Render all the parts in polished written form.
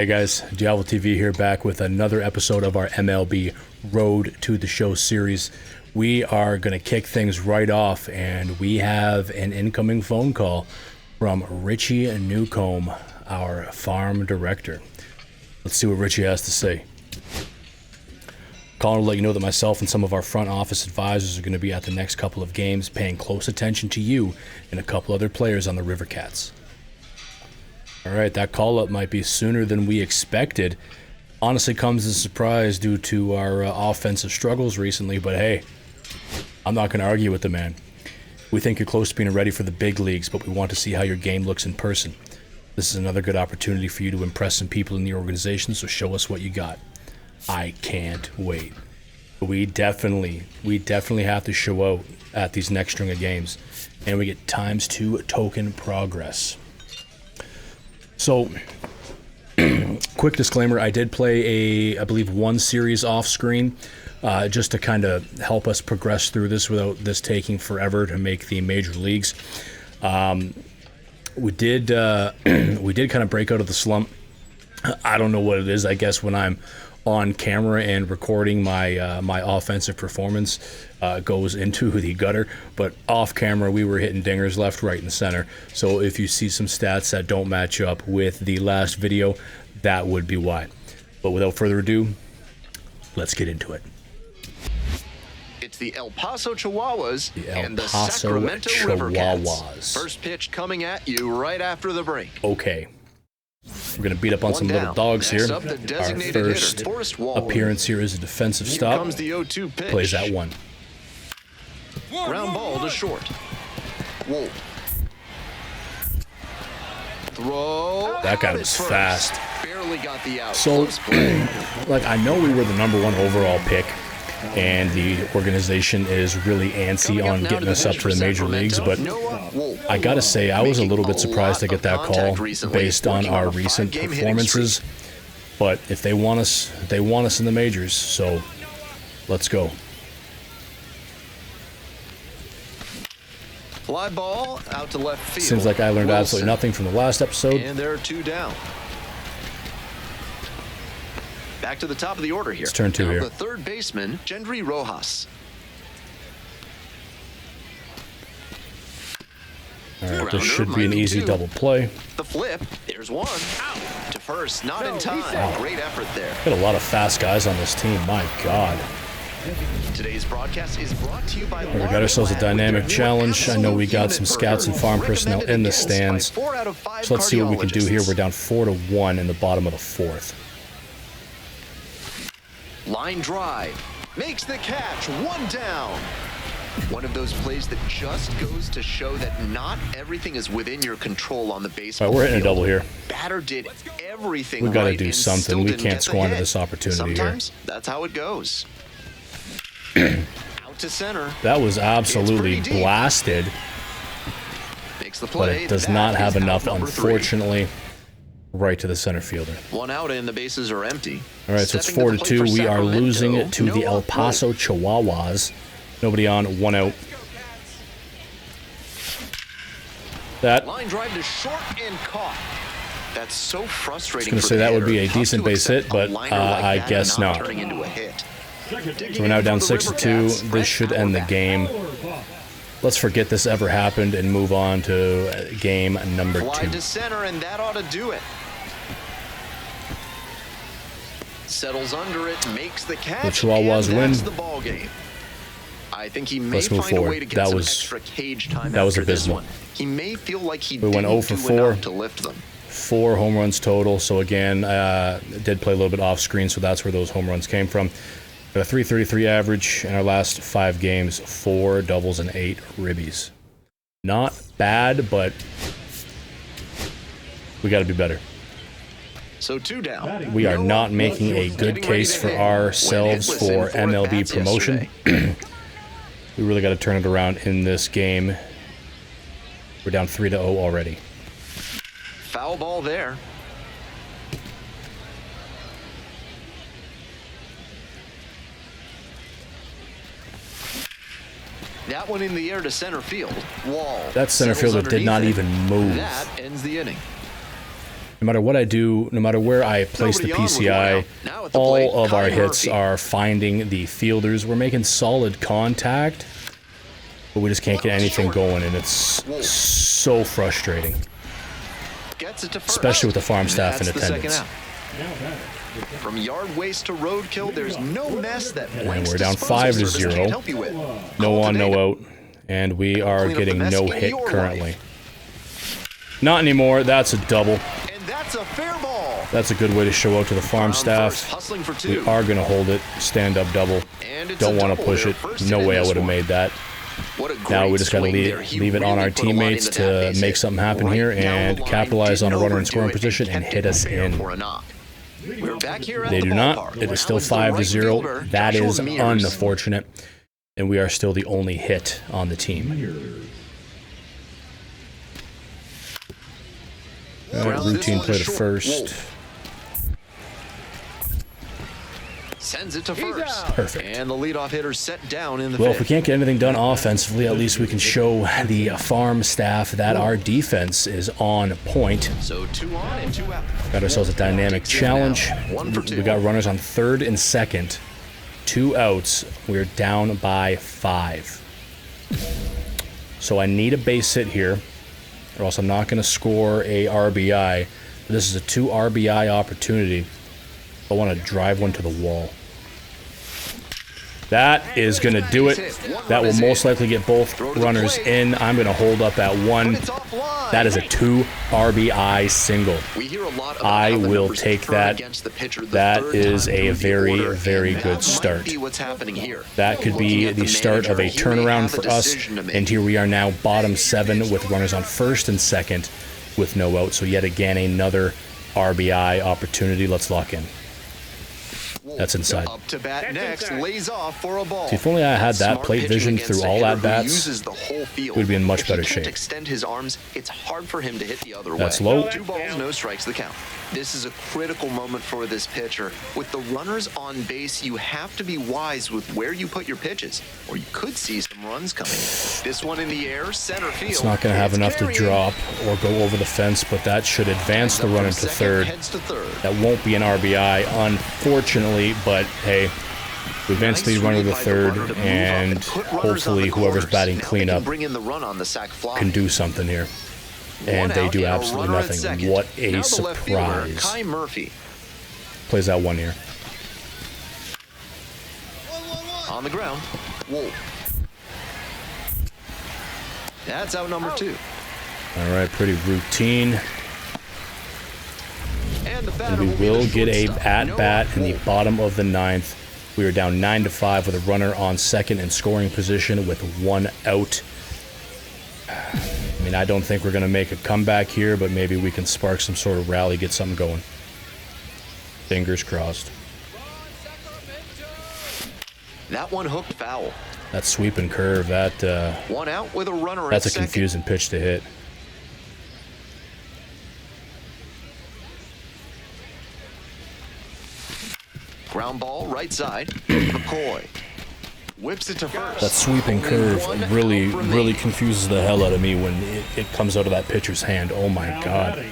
Hey guys, Diavel TV here, back with another episode of our MLB Road to the Show series. We are going to kick things right off, and we have an incoming phone call from Richie Newcomb, our farm director. Let's see what Richie has to say. Calling to let you know that myself and some of our front office advisors are going to be at the next couple of games, paying close attention to you and a couple other players on the River Cats. All right, that call-up might be sooner than we expected. Honestly, comes as a surprise due to our offensive struggles recently, but hey, I'm not going to argue with the man. We think you're close to being ready for the big leagues, but we want to see how your game looks in person. This is another good opportunity for you to impress some people in the organization, so show us what you got. I can't wait. We definitely have to show out at these next string of games, and we get ×2 token progress. So, quick disclaimer, I did play I believe one series off screen, just to kind of help us progress through this without this taking forever to make the major leagues. We did kind of break out of the slump. I don't know what it is. I guess when I'm on camera and recording my my offensive performance goes into the gutter, but off camera we were hitting dingers left, right, and center. So if you see some stats that don't match up with the last video, that would be why. But without further ado, let's get into it. It's the El Paso Chihuahuas and the Paso Sacramento River Cats. Chihuahuas. First pitch coming at you right after the break. Okay. We're going to beat up on some little dogs here. Our first appearance here is a defensive stop. Comes the 0-2 pitch. Plays that one. Ground ball to short. Whoa. Throw. That guy was fast. Barely got the out. So, like, I know we were the #1 overall pick, and the organization is really antsy on getting us up to the major leagues, but I gotta say, I was a little bit surprised to get that call based on our recent performances. But if they want us, they want us in the majors, so let's go. Fly ball out to left field. Seems like I learned absolutely nothing from the last episode. And there are 2 down. Back to the top of the order here. It's turn 2 here. The third baseman, Gendry Rojas. All right, this should be an easy double play. The flip, there's one. Out to first, not in time. Wow. Great effort there. Got a lot of fast guys on this team. My God. Today's broadcast is brought to you by. We got ourselves a dynamic challenge. I know we got some scouts and farm personnel in the stands. So let's see what we can do here. We're down 4-1 in the bottom of the 4th. Line drive. Makes the catch. 1 down. One of those plays that just goes to show that not everything is within your control on the baseball All right, we're hitting a double here. Batter did everything We got to right do and something. still We didn't can't get the squander hit. this opportunity Sometimes that's how it goes. Out to center. That was absolutely blasted, Makes the but play. it does That not is have out enough, number 3. unfortunately, right to the center fielder. 1 out and the bases are empty. All right, so it's Stepping to the plate 4-2. for We are Sacramento, losing it to the Noah El Paso Chihuahuas. Nobody on, 1 out. That, Line drive to short and caught. That's so frustrating. I was gonna say that would be a decent base hit, but I guess not. Turning into a hit. So we're now down 6-2. This should end the game. Let's forget this ever happened and move on to game number 2. Fly to center, and that ought to do it. Settles under it, makes the catch. The Chihuahuas and win. that's the ball game. I think he may Let's move find a way forward. to get That some was- extra cage time that was after this abysmal. one. He may feel like he We went didn't 0 for do 4. enough to lift them. 4 home runs total. So again, did play a little bit off screen, so that's where those home runs came from. Got a 333 average in our last 5 games, 4 doubles and 8 ribbies. Not bad, but we got to be better. So 2 down. We are not making a good case for ourselves for MLB promotion. We really got to turn it around in this game. We're down 3-0 already. Foul ball there. That one in the air to center field. Wall. That center fielder did not even move. That ends the inning. No matter what I do, no matter where I place the PCI, all of our hits are finding the fielders. We're making solid contact, but we just can't get anything going, and it's so frustrating. Especially with the farm staff in attendance. From yard waste to roadkill, there's no mess that and we're down 5-0. No on, no out, and we are getting no hit currently. Not anymore. That's a double. And that's a fair ball. That's a good way to show out to the farm staff. We are going to hold it. Stand up double. Don't want to push it. No way I would have made that. Now we just got to leave it on our teammates to make something happen here and capitalize on a runner in scoring position and hit us in. They do not. It is still 5-0. That is unfortunate. And we are still the only hit on the team. All right, routine play to first. Sends it to first. Perfect. And the leadoff hitter set down in the Well, if we can't get anything done offensively, at least we can show the farm staff that our defense is on point. So 2 on and 2 out. Got ourselves a dynamic challenge. We got runners on third and second. 2 outs. We're down by 5. So I need a base hit here, or else I'm not going to score a RBI. But this is a 2 RBI opportunity. I want to drive one to the wall. That is going to do it. That will most likely get both runners in. I'm going to hold up at 1. That is a 2 RBI single. I will take that. That is a very, very good start. That could be the start of a turnaround for us. And here we are now, bottom 7 with runners on first and second with no out. So yet again, another RBI opportunity. Let's lock in. That's inside. Up to bat next, lays off for a ball. See, if only I had that plate vision through all at bats, we'd be in much better shape. Extend his arms, it's hard for him to hit the other way. That's low. 2 balls, no strikes, the count. This is a critical moment for this pitcher. With the runners on base, you have to be wise with where you put your pitches, or you could see some runs coming. This one in the air, center field. It's not going to have enough to drop or go over the fence, but that should advance the runner to third. That won't be an RBI, unfortunately, but hey, we advance the runner to third, and hopefully whoever's batting cleanup can do something here. And they do absolutely nothing. What a surprise. Plays that one here. On the ground. Whoa. That's out number 2. All right, pretty routine. And we will get a at-bat in the bottom of the 9th. We are down 9-5 with a runner on second in scoring position with 1 out. I mean, I don't think we're going to make a comeback here, but maybe we can spark some sort of rally, get something going. Fingers crossed. That one hooked foul. That sweep and curve, that 1 out with a runner. That's a confusing pitch to hit. Ground ball, right side. McCoy whips it to first. That sweeping curve really confuses the hell out of me when it comes out of that pitcher's hand. Oh my God.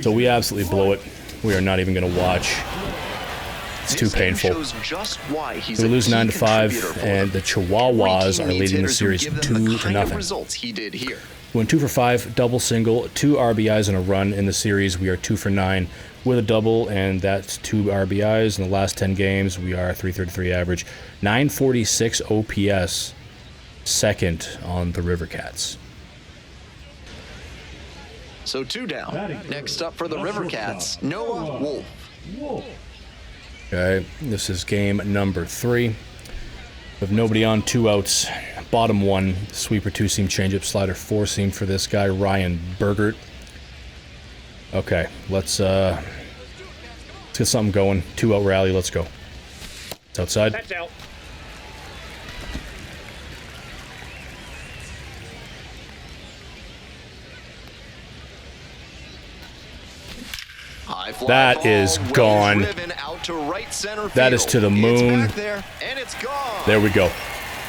So we absolutely blow it. We are not even going to watch. It's too painful. We lose 9-5, and the Chihuahuas are leading the series 2-0. We went 2 for 5, double single, 2 RBIs and a run in the series. We are 2 for 9 with a double, and that's 2 RBIs. In the last 10 games, we are 333 average, 946 OPS, second on the River Cats. So 2 down. Next up for the River Cats, Noah Wolf. Okay, this is game number 3. With nobody on, 2 outs. Bottom 1, sweeper 2-seam changeup, slider 4-seam for this guy, Ryan Bergert. Okay, let's get something going. 2-out rally, let's go. It's outside. That's out. That is gone. That is to the moon. There we go.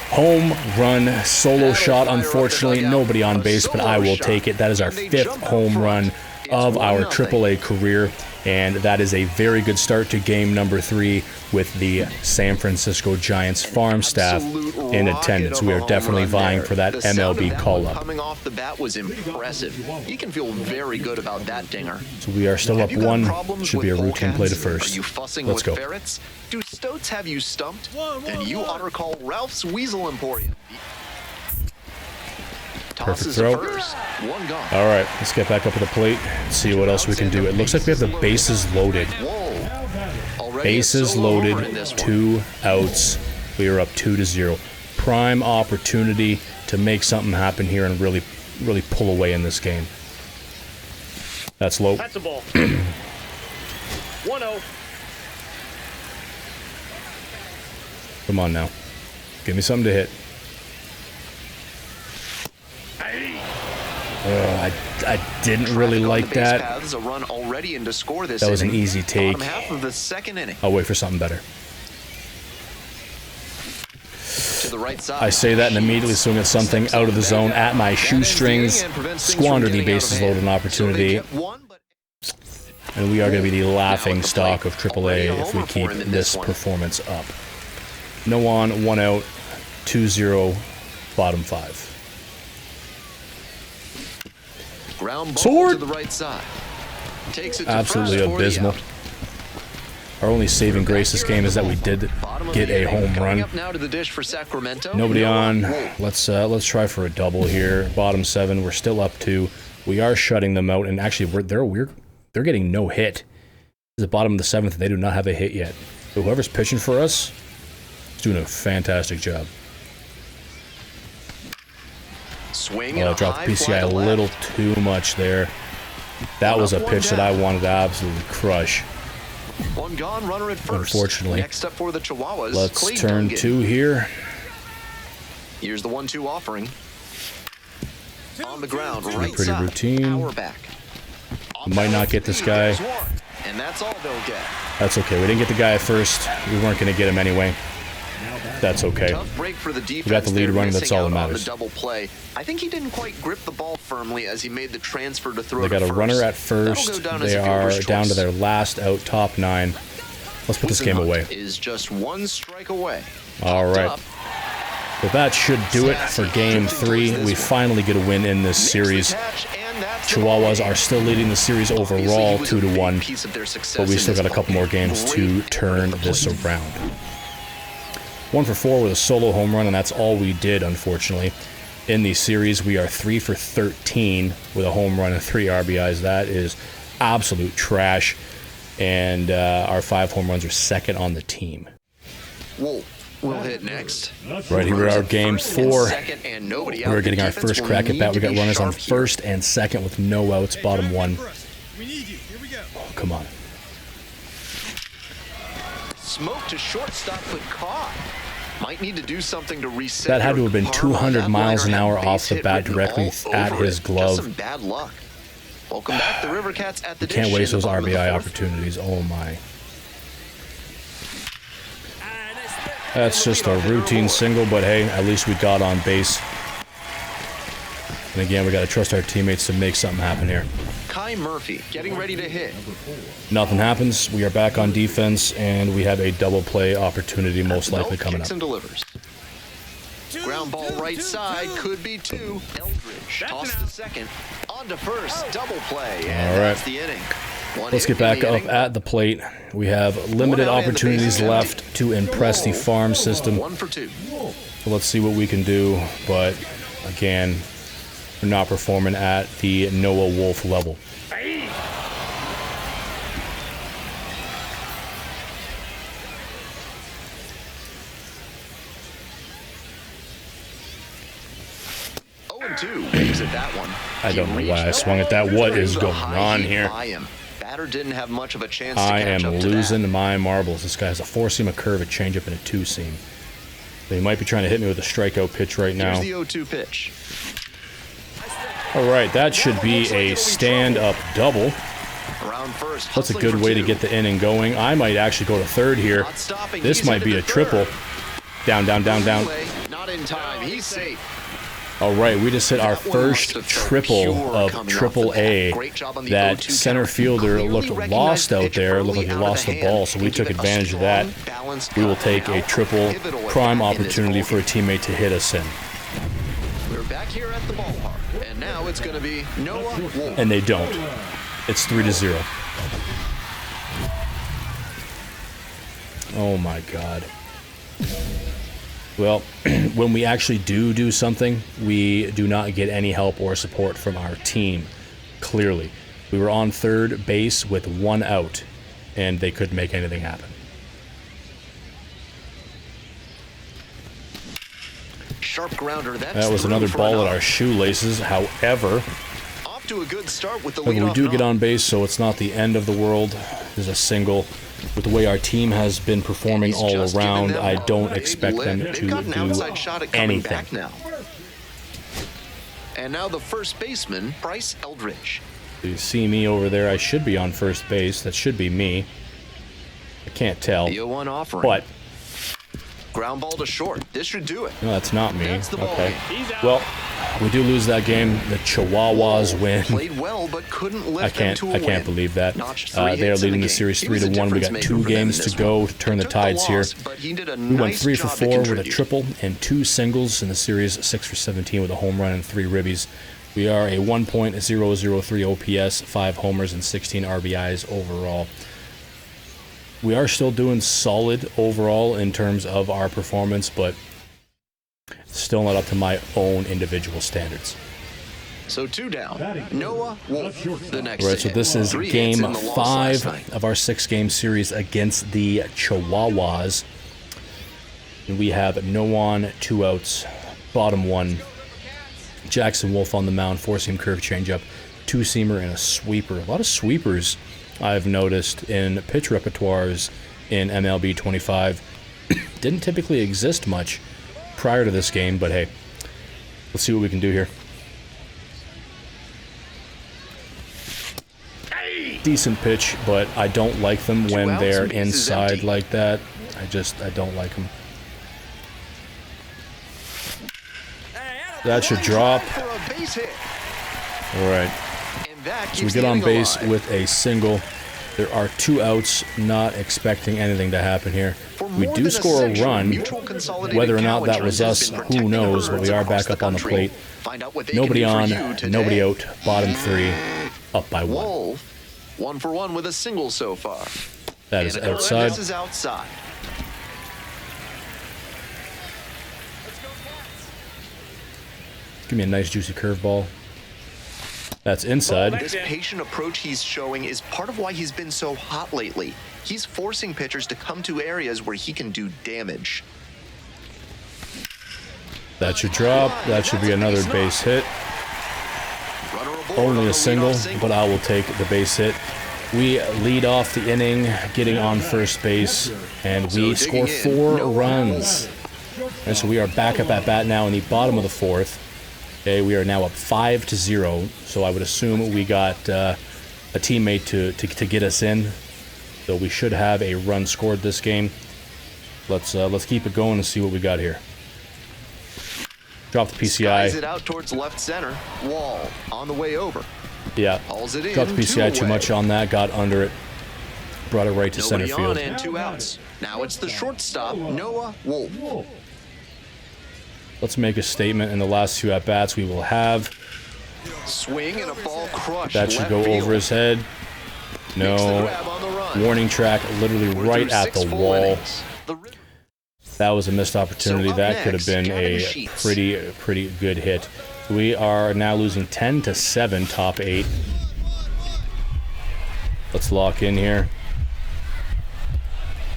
Home run, solo shot. Unfortunately, nobody on base, but I will take it. That is our 5th home run of our AAA career, and that is a very good start to game number 3 with the San Francisco Giants farm staff in attendance. We are definitely vying for that MLB call-up. Coming off the bat was impressive. You can feel very good about that dinger. So we are still up 1. Should be a routine play to first. Are you fussing Let's with go. ferrets? Do stoats have you stumped? Then you ought to call Ralph's Weasel Emporium. Perfect throw. One gone. All right, let's get back up to the plate and see what else we can do. It looks like we have the bases loaded. Bases loaded, 2 outs. We are up 2-0. Prime opportunity to make something happen here and really pull away in this game. That's low. That's a ball. 1-0. Come on now. Give me something to hit. I didn't really like that. That was an easy take. I'll wait for something better. I say that and immediately swing at something out of the zone at my shoestrings. Squander the bases loaded opportunity. And we are going to be the laughing stock of AAA if we keep this performance up. No on, 1 out, 2-0, bottom 5. Sword! To the right side. Takes it to Absolutely first abysmal. Our only saving grace this game is that we did get a home run. Nobody on. Let's try for a double here. Bottom 7. We're still up 2. We are shutting them out, and actually they're getting no hit. This is the bottom of the 7th. They do not have a hit yet. So whoever's pitching for us is doing a fantastic job. Dropped the PCI a little too much there. That was a pitch that I wanted to absolutely crush. One gone, runner at first. Unfortunately. Next up for the Chihuahuas. Let's turn 2 here. Here's the 1-2 offering. On the ground, right pretty side. routine. Power back. Might not get this guy. And that's all they'll get. That's okay. We didn't get the guy at first. We weren't going to get him anyway. That's okay. Tough break for the defense. We got the lead running. That's all that matters. The double play. I think he didn't quite grip the ball firmly as he made the transfer to throw. They got a runner at first. They are down to their last out, top 9. Let's put this game away. Is just 1 strike away. All right. Well, that should do it for game 3. We finally get a win in this series. Chihuahuas are still leading the series overall 2-1, but we still got a couple more games to turn this around. 1 for 4 with a solo home run, and that's all we did, unfortunately. In the series, we are 3 for 13 with a home run and 3 RBIs. That is absolute trash, and our 5 home runs are second on the team. We'll hit next. Right here, our game 4. We're getting our first crack at bat. We got runners on first and second with no outs, bottom 1. Oh, come on. Smoke to shortstop, but caught. Might need to do something to reset. That had to have been 200 miles an hour off the bat directly at his glove. Some bad luck. Welcome back, the River Cats at the dish. Can't waste those RBI opportunities. Oh my. That's just a routine single, but hey, at least we got on base. And again, we got to trust our teammates to make something happen here. Kai Murphy getting ready to hit. Nothing happens. We are back on defense, and we have a double play opportunity most likely coming up. And delivers. Ground ball right side, could be 2. Eldridge toss to second, on to first, double play, and that's the inning. Let's get back up at the plate. We have limited opportunities left to impress the farm system. 1 for 2. So let's see what we can do, but again, we're not performing at the Noah Wolf level. At that one. I don't know why I swung at that. What is going on here? Batter didn't have much of a chance. I am losing my marbles. This guy has a 4-seam, a curve, a changeup, and a 2-seam. They might be trying to hit me with a strikeout pitch right now. Here's the 0-2 pitch. All right, that should be a stand-up double. That's a good way to get the inning going. I might actually go to third here. This might be a triple. Down, down, down, down. Not in time. He's safe. All right, we just hit our That one first must have felt triple pure of coming off Triple the bat. A. Great job on the That 0-2 center counter. fielder Clearly looked recognized lost the out pitch there. Looked early like he out of lost the hand ball, so we and took give it a advantage of that. strong, balanced We will cut. take a Now, triple pivotal at prime bat in this opportunity for a ballgame. teammate to hit us in. We're back here at the ballpark, and now it's going to be Noah Wolf. And they don't. It's 3-0. Oh my God. Well, when we actually do something, we do not get any help or support from our team. Clearly. We were on third base with 1 out, and they couldn't make anything happen. Sharp grounder. That was another ball at our shoelaces. However, Off to a good start with the we leadoff do get knock. on base, so it's not the end of the world. There's a single. With the way our team has been performing He's all just giving around, them I a don't big expect lift. them They've to got an outside do shot at coming anything. back now. And now the first baseman, Bryce Eldridge. You see me over there. I should be on first base. That should be me. I can't tell. The 0-1 offering. But Ground ball to short. This should do it. no, that's not me. That's the ball Okay. game. Well, we do lose that game. The Chihuahuas win. Played well, but couldn't lift them to a I can't win. believe that. Notched 3 They are hits in leading the game. series He was a 3-1. We difference got maker 2 for them games in to this go one. to turn the Took tides here. loss, but he did a We went nice 3 for job to 4 with a contribute. triple and 2 singles in the series, 6 for 17 with a home run and 3 ribbies. We are a 1.003 OPS, 5 homers and 16 RBIs overall. We are still doing solid overall in terms of our performance, but still not up to my own individual standards. So 2 down. Noah Wolf, the next All right, so hit. this is 3 hits game in the loss last 5 night. of our 6-game series against the Chihuahuas. And we have no on, 2 outs, bottom 1. Jackson Wolf on the mound, 4-seam curve changeup, 2-seamer, and a sweeper. A lot of sweepers I've noticed in pitch repertoires in MLB 25. Didn't typically exist much prior to this game, but hey, let's see what we can do here. Decent pitch, but I don't like them when outs, they're bases inside empty. like that. I don't like them. That should drop. For a base hit. All right. And that So we keeps get the on inning base alive. with a single. There are 2 outs, not expecting anything to happen here. For We more do than score a century, run. mutual consolidated Whether or not cow that was insurance us, has been who protecting knows, but herds we are across back up the on the country. plate. Find out what they Nobody can do on, for you today. nobody out, bottom 3, up by 1. Wolf, 1 for 1 with a single so far. That is And outside. This is outside. Give me a nice juicy curveball. That's inside. This patient approach he's showing is part of why he's been so hot lately. He's forcing pitchers to come to areas where he can do damage. That should drop. That should be another base hit. Runner aboard Only on a the single, leadoff but I will take the base hit. We lead off the inning, getting on first base, and we So score digging in, 4 no runs. And so we are back up at bat now in the bottom of the 4th. Okay, we are now up 5-0. So I would assume we got a teammate to get us in. So we should have a run scored this game. Let's keep it going and see what we got here. Drop the Skies it PCI. out towards left center. Wall on the way over. Yeah, Hauls it in. dropped the PCI 2 too away. much on that. Got under it. Brought it right to center Nobody on field. and 2 outs. Now it's the shortstop, Noah Wolf. Let's make a statement in the last 2 at-bats we will have. Swing and a ball crushed. That should left go field. over his head. Makes the No. grab on the run. Warning track literally We're right through at 6 the full wall. innings. The That was a missed opportunity. So up That could have next, been Gavin a Sheets. pretty good hit. We are now losing 10-7, top 8. Let's lock in here.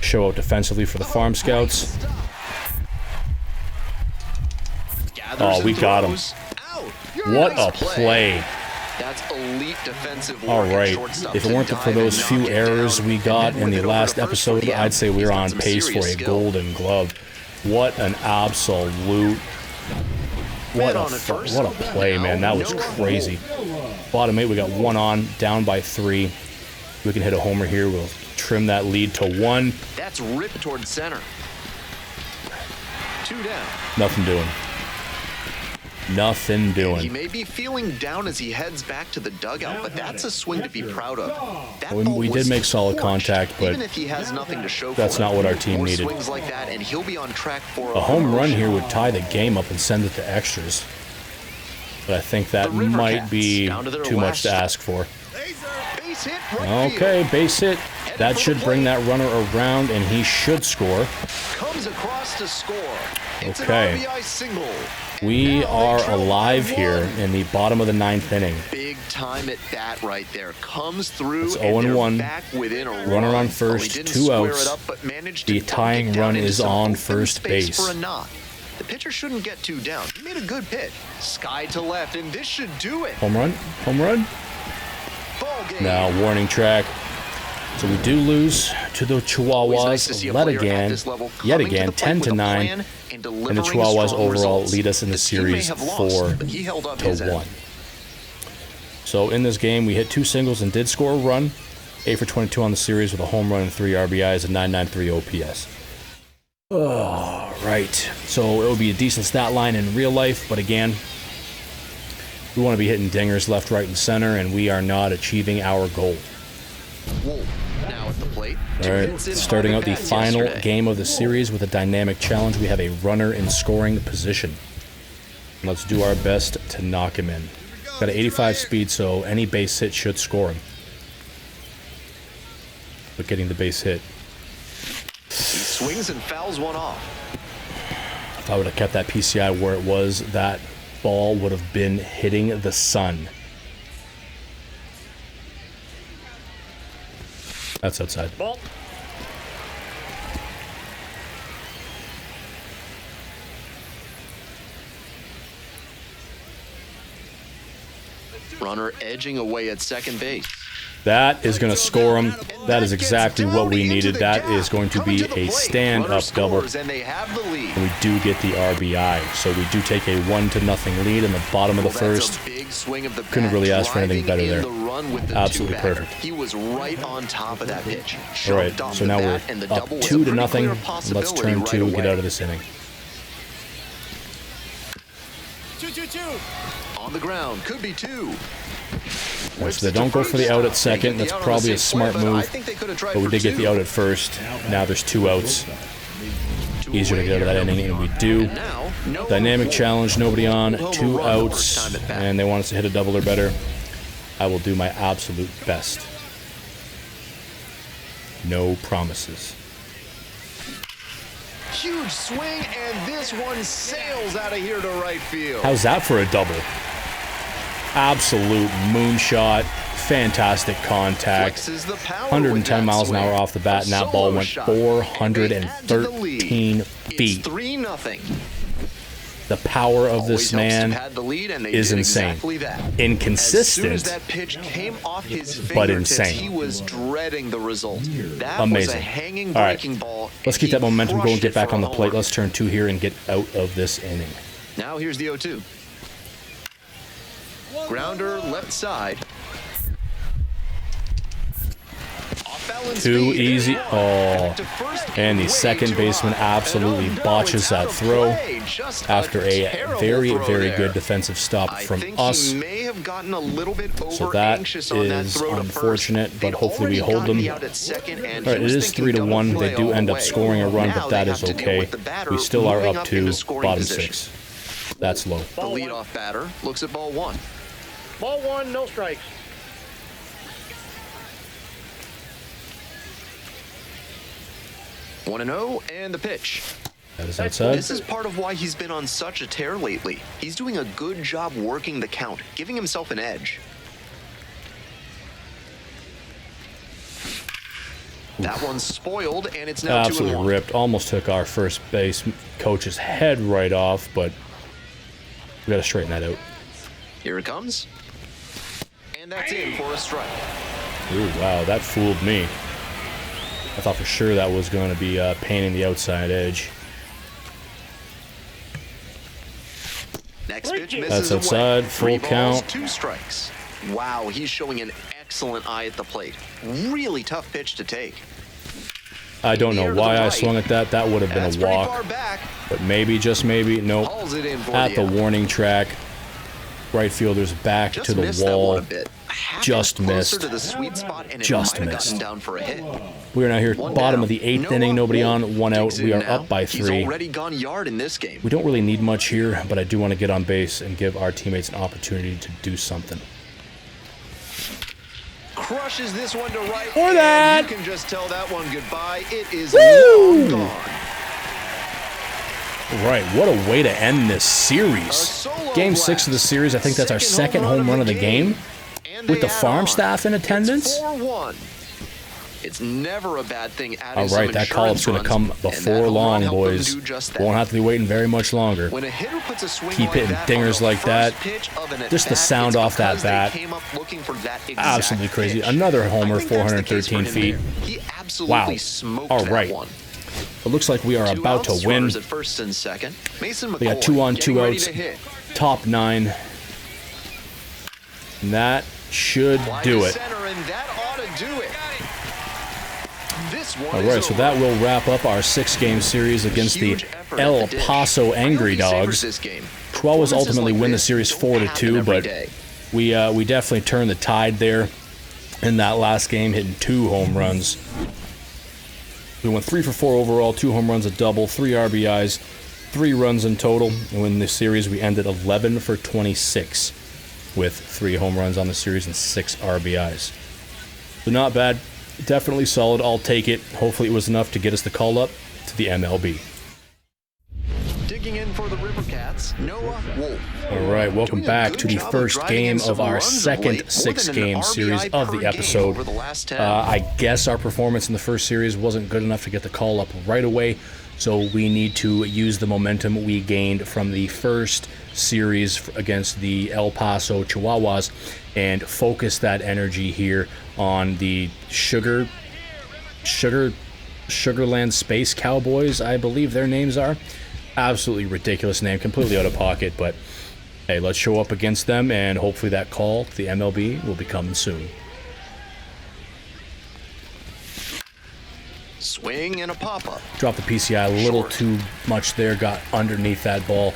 Show out defensively for the farm scouts. gathers we and got him. throws. Out. What Nice a play. That's elite defensive work. All at right. shortstop If it to weren't for dive those and few knock it errors down, we and got then in the whip it over last to first for episode, the out. I'd say we He's were got on some pace for serious a skill. golden glove. What an absolute Man on at first. what a play, man. That was Noah crazy. Bottom 8, we got 1 on, down by 3. We can hit a homer here. We'll trim that lead to 1. That's ripped towards center. 2 down. Nothing doing. Nothing He doing. may be feeling down as he heads back to the dugout, but that's a swing to be proud of. That We ball did was make solid forged, contact, but even if he has nothing to show that's for not it. what our team More needed. swings like that, and he'll be on track for A home run promotion. here would tie the game up and send it to extras. But I think that The River might Cats be down to their too much last to ask for. Base hit, right Okay, field. base hit. That for should the bring plate. that runner around, and he should score. Comes across to score. It's Okay. an RBI single. We And now they are trail alive by here one. in the bottom of the 9th inning. Big time at bat right there. Comes through. It's and 0-1. they're back within a Runner run. on Well, first, he didn't 2 square outs. it up, but managed The to dunk tying it down run into is some on open first space base. for a knock. The pitcher shouldn't get too down. He made a good pitch. Sky to left, and this should do it. Home run? Home run? Ball game. Now, warning track. So we do lose to the Always nice to Chihuahuas see a yet player at again. this level Yet coming to again, the plate 10 with to a 9. plan and And the delivering Chihuahuas strong overall results. lead us in the His team may series have lost, 4 but he held up to his end. 1. So in this game, we hit 2 singles and did score a run. 8 for 22 on the series with a home run and 3 RBIs and 993 OPS. All right. So it would be a decent stat line in real life, but again, we want to be hitting dingers left, right, and center, and we are not achieving our goal. Wolf now at the plate. All right, Vincent starting out the at-bats final yesterday. game of the series with a dynamic challenge. We have a runner in scoring position. Let's do our best to knock him in. Got an 85 speed, so any base hit should score him. But getting the base hit. He swings and fouls one off. If I would have kept that PCI where it was, that ball would have been hitting the sun. That's outside. Ball. Runner edging away at second base. That is going to score him. That is exactly what we needed. That is going to be a stand-up double. And they have the lead. We do get the RBI, so we do take a 1-0 lead in the bottom of the first. Big swing of the Couldn't bat, really ask for anything driving better in there. the run with the Absolutely two-batter. perfect. He was right on top of that pitch. All right, Shoved off so the now bat, we're and the up double was a 2-0. pretty clear Let's possibility turn right 2 and get away. out of this inning. 2-2-2. On the ground, could be 2. All right, so they don't go for the out at second. That's probably a smart move. But we did get the out at first. Now there's 2 outs. Easier to get out of that inning, and we do. Dynamic challenge, nobody on, 2 outs, and they want us to hit a double or better. I will do my absolute best. No promises. Huge swing, and this one sails out of here to right field. How's that for a double? Absolute moonshot. Fantastic contact. Flexes the power 110 with that miles an swing. hour off the bat, and that ball Solo went shot. And they add to the 413 lead. feet. It's 3-0. The power of this Always helps to man pad the lead, and they is did insane. exactly that. As soon Inconsistent, as that pitch came off his but fingertips, insane. he was dreading the result. That Amazing. was a hanging All right. breaking ball. Let's and keep that he momentum going, crushed get it back for on a the plate. homer. Let's turn 2 here and get out of this inning. Now here's the 0-2. Grounder left side. Off-balance Too speed. easy. Oh. Back to first And the way second too baseman high. absolutely And oh no, botches it's that out of throw play. Just after a terrible very, throw very there. good defensive stop I from think us. he may have gotten a little bit So that over-anxious on that is throw to unfortunate, first. but They'd hopefully we already hold gotten them. the out at second, and All right, he it was is thinking 3-1. double They play do all end the up way. scoring a run, Now but that they is have to deal okay. with the batter We still are moving up into to scoring bottom position. 6. That's low. The leadoff batter looks at ball 1. Ball 1, no strikes. One and 0, and the pitch. That is outside. This is part of why he's been on such a tear lately. He's doing a good job working the count, giving himself an edge. That one's spoiled, and it's now 2-1. Absolutely ripped. Almost took our first base coach's head right off, but we got to straighten that out. Here it comes. And that's in for a strike. Ooh, wow, that fooled me. I thought for sure that was going to be painting the outside edge. Next pitch That's misses outside, away. full 3 balls, count. 2 strikes. Wow, he's showing an excellent eye at the plate. Really tough pitch to take. I don't know why I swung at that. That would have been a walk. Far back. But maybe, just maybe, nope. Hauls it in for At the out. warning track. Right fielder's back Just to the missed that wall. one a bit. Half Just inch closer missed. to the sweet spot, and it Just might have missed. gotten down for a hit. We are now here, One bottom down. of the 8th Noah inning. Nobody Wolf on, one out. digs We in are now. up by He's 3. already gone yard in this game. We don't really need much here, but I do want to get on base and give our teammates an opportunity to do something. Crushes this one to right. Or and that. You can just tell that one goodbye. It is Woo! long gone. Right, what a way to end this series. solo Game blast. 6 of the series. I think that's our second home run of the game. And With they the add farm on. staff in attendance. It's 4-1. It's never a bad thing adding All some right, that call-up's going to insurance come runs, and that before home long, run helped them boys. do just that. Won't have to be waiting very much longer. When a hitter puts a swing Keep like hitting that on dingers the like first that. pitch of an Just the at-bat, sound it's off that because they bat. came up looking for that exact Absolutely crazy. pitch. Another homer, I think that's the case 413 for feet. him there. He absolutely Wow. smoked All that right. one. It looks like we are Two about outs, to win. runners at first and second. Mason We got McCoy 2 on, getting 2 ready outs. to hit. Top 9. And that should Fly do to it. center, and that ought to do it. This one All is right, so over. that will wrap up our 6-game series against the Huge effort at El the dish. Paso I Angry hope he savors Dogs. this game. Chihuahuas Performances ultimately like win the this series don't 4-2, happen every but day. we definitely turned the tide there in that last game, hitting 2 home runs. We went 3 for 4 overall, 2 home runs, a double, 3 RBIs, 3 runs in total. And in the series, we ended 11 for 26 with 3 home runs on the series and 6 RBIs. So not bad. Definitely solid. I'll take it. Hopefully it was enough to get us the call up to the MLB. Digging in for the River Cats, Noah Wolf. All right, welcome Doing a back good to the job of first driving game in some of our runs of second late, more than an 6-game RBI series of per the game episode. over the last 10. I guess our performance in the first series wasn't good enough to get the call up right away, so we need to use the momentum we gained from the first series against the El Paso Chihuahuas and focus that energy here on the Sugarland Space Cowboys, I believe their names are. Absolutely ridiculous name, completely out of pocket, but hey, let's show up against them, and hopefully that call to the MLB will be coming soon. Swing and a pop-up. Dropped the PCI a little Short. too much there, got underneath that ball.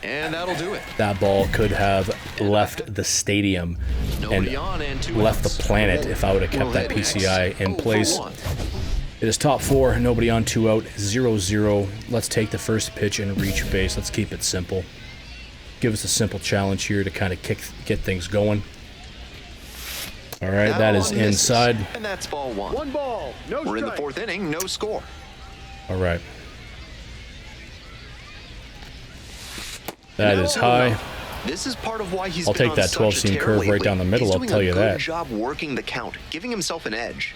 And that'll do it. That ball could have left the stadium Nobody and on and 2 left the outs. planet if I would have kept Will that hit next. PCI in 0 for place. 1. It is top 4, nobody on, 2 out, 0-0. Let's take the first pitch and reach base. Let's keep it simple. Give us a simple challenge here to kind of get things going. All right, That that one is misses. inside. And that's ball 1. One ball, no We're in the strikes. 4th inning, no score. All right. That is high. This is part of why he's I'll been take on that such a 12-seam tear curve right lately. down the middle, He's I'll doing tell a you good that. job working the count, giving himself an edge.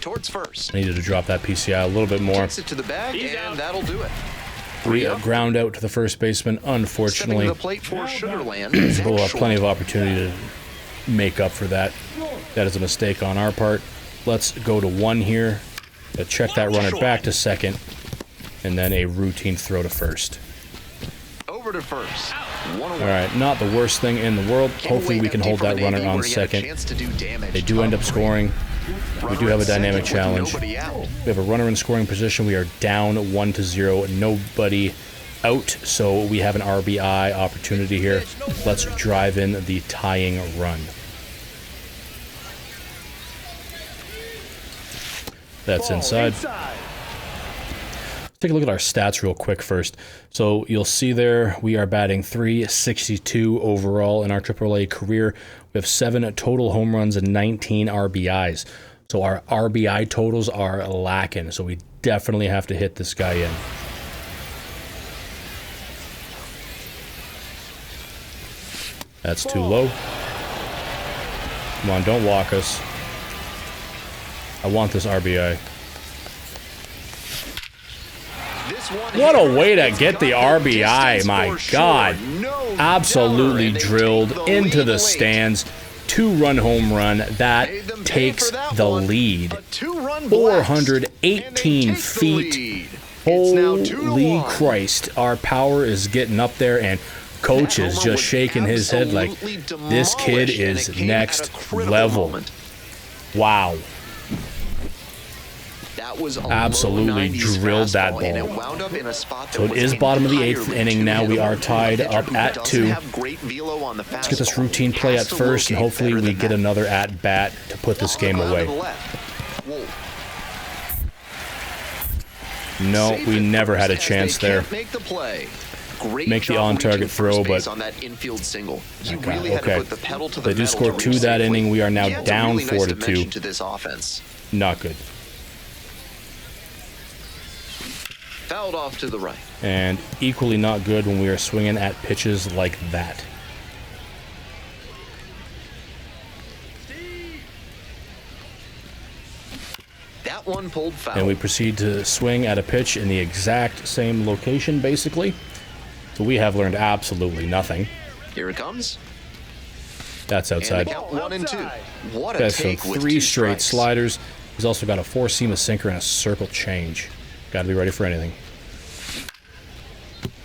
Towards first. I needed to drop that PCI a little bit more. Takes it to the bag, He's and out. that'll do it. We ground out to the first baseman, Stepping unfortunately. to the plate for Sugarland. We'll have plenty of opportunity to make up for that. That is a mistake on our part. Let's go to 1 here. Check that runner back to second. And then a routine throw to first. Over to first. 1 away. All right, not the worst thing in the world. Came Hopefully away we can empty hold from that an runner AB on where he had a second. chance to do damage. They do end up scoring. We do have a dynamic challenge. Nobody out. We have a runner in scoring position. We are down 1-0. Nobody out, so we have an RBI opportunity here. Let's drive in the tying run. That's inside. Take a look at our stats real quick first. So you'll see there we are batting .362 overall in our AAA career. We have 7 total home runs and 19 RBIs. So our RBI totals are lacking. So we definitely have to hit this guy in. That's too low. Come on, don't walk us. I want this RBI. What a way to get the RBI, my God. Absolutely drilled into the stands. 2-run home run. That takes the lead. 418 feet. Holy Christ. Our power is getting up there, and Coach is just shaking his head like this kid is next level. Wow. That was absolutely drilled that ball. And it wound up in a spot that So it is bottom of the 8th inning now. We are tied up at 2. Let's get this routine play at first, and hopefully we get another at-bat to put this game away. No, we never had a chance there. Make the on-target throw, but okay. They do score 2 that inning. We are now down 4-2. Not good. Fouled off to the right. And equally not good when we are swinging at pitches like that. That one pulled foul. And we proceed to swing at a pitch in the exact same location, basically. So we have learned absolutely nothing. Here it comes. That's outside. And count 1 and 2. What a Okay, so take with 3 2 straight strikes. sliders. He's also got a 4-seam, a sinker, and a circle change. Got to be ready for anything.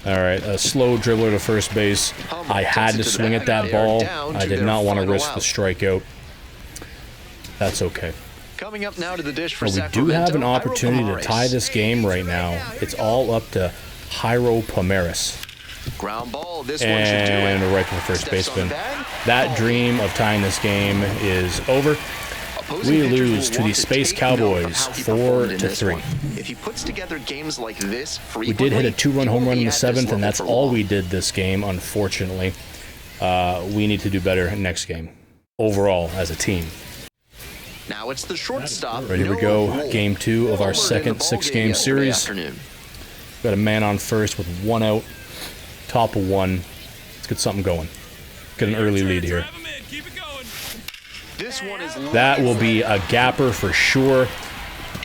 All right, a slow dribbler to first base. I had to swing at that ball. I did not want to risk the strikeout. That's okay. Coming up now to the dish for We do have an opportunity to tie this game right now. It's all up to Jairo Pomares. Ground ball. This one should do And it. right to the first baseman. That dream of tying this game is over. We lose to the Space Cowboys 4-3. If he puts together games like this We did hit a 2-run home run in the 7th, and that's all we did this game, unfortunately. We need to do better next game, overall, as a team. Now it's the shortstop. Right, here we go. Game 2 of our second 6-game series. Got a man on first with 1 out, top of 1. Let's get something going. Get an early lead here. This one is That will be a gapper for sure.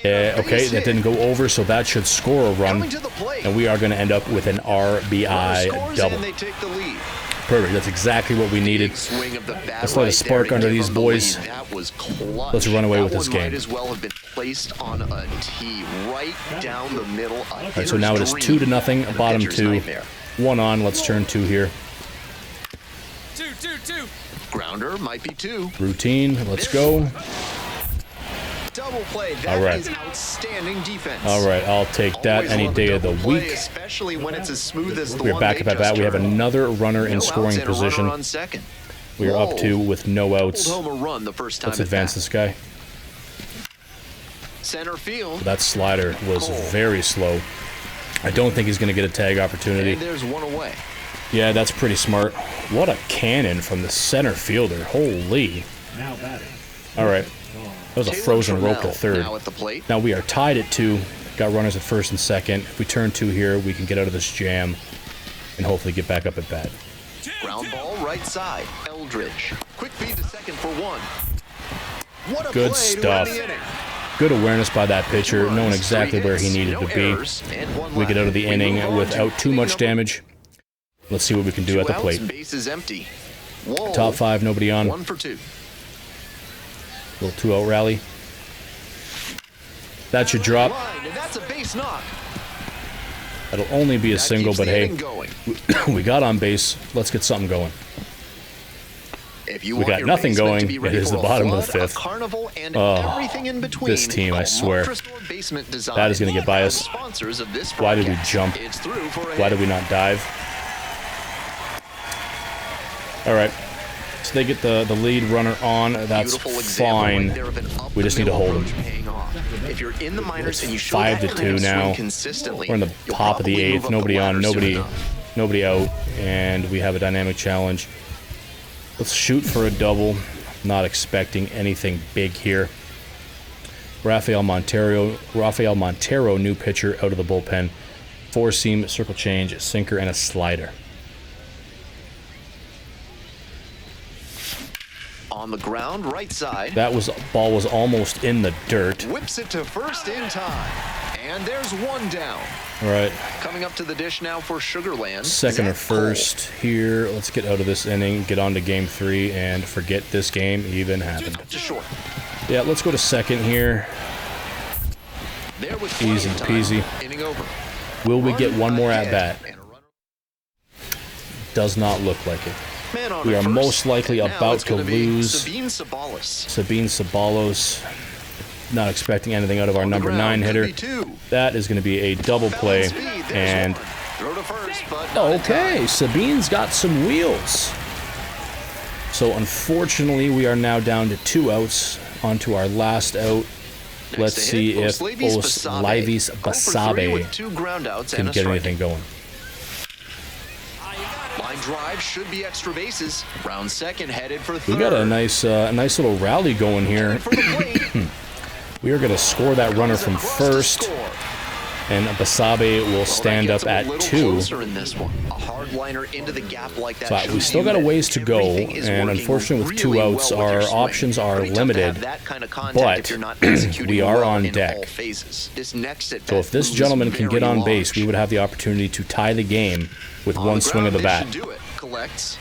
Okay, that didn't go over, so that should score a run. And we are going to end up with an RBI double. Perfect, that's exactly what we needed. Let's let a spark under these boys. Let's run away with this game. Alright, so now it is 2-0, bottom 2. 1 on, let's turn 2 here. Grounder might be 2. Routine, let's go. Double play. All right. That is outstanding defense. All right, I'll take that any day of the week. Especially when it's as smooth as the We're one back up they at bat. just We have turned. another runner in No scoring outs and a position. runner on second. We are up 2 with no outs. Pulled home a run the first time Let's at advance bat. this guy. Center field. That slider was very slow. I don't think he's going to get a tag opportunity. And there's one away. Yeah, that's pretty smart. What a cannon from the center fielder. Holy. All right. That was a frozen rope to third. Now at the plate. Now we are tied at 2. Got runners at first and second. If we turn 2 here, we can get out of this jam and hopefully get back up at bat. Ground ball right side. Eldridge. Quick feed to second for 1. What a Good play stuff. to end the inning. Good awareness by that pitcher, knowing exactly where he needed No to be. errors, and one We get out of the left. We inning move on without to too much inning number damage. Let's see what we can do 2 at the outs, plate. Base is empty. Whoa. Top 5, nobody on. 1 for 2. Little 2-out rally. That should drop. Line, and that's a base knock. That'll only be a That single, keeps but the hey, inning going. we got on base. Let's get something going. If you We want got your nothing basement going. to be ready It is for the a bottom of the flood, a 5th. carnival, and Oh, everything in between, this team, I call swear. Montrestore Basement Design. That is gonna get by us. Sponsors of this Why did we broadcast. jump? It's through for a Why hit. did we not dive? All right. So they get the lead runner on. That's Beautiful example right fine. there of an up We just the need to middle hold approach him. paying off. If you're in the minors and you show 5 that to kind of 2 now. swing consistently, We're in the you'll top of the probably move 8th. up Nobody the on, ladder soon nobody enough. out, and we have a dynamic challenge. Let's shoot for a double. Not expecting anything big here. Rafael Montero, new pitcher out of the bullpen. 4-seam, circle change, sinker, and a slider. On the ground, right side. That ball was almost in the dirt. Whips it to first in time. And there's 1 down. All right, Coming up to the dish now for Sugarland. second or Zach Cole. first here. Let's get out of this inning, get on to game 3, and forget this game even happened. To short. Yeah, let's go to second here. There was Easy plenty of time. peasy. Inning over. Will we get one more at bat? And a runner- Does not look like it. Man on We at are first. most likely And now about it's to gonna be lose. Sabine Sabalos. Sabine Sabalos. not expecting anything out of our On the number ground, 9 hitter. could be two. That is going to be a double play. Balance speed, there's And one. Throw to first, but not in okay, time. Sabine's got some wheels. So unfortunately, we are now down to 2 outs. Onto our last out. Next Let's to see hit, if Oslavis Basabe with 2 ground outs can and a get strike. anything going. Line drive should be extra bases. Round second headed for We third. got a nice little rally going here. Headed for the plate. We are going to score that runner from Comes across to first, score. and Basabe will Well, stand that up gets him at a little 2. closer in this one. A hard liner into the gap like that. So shows we still you got a that ways to go, everything is and working unfortunately with 2 really outs, well with your our swing. options are Pretty tough to limited, have that kind of contact but if you're not executing we are well on in deck. all phases. This next at So if this gentleman can get on base, we would have the opportunity to tie the game with one swing of the bat. Do it. Collects.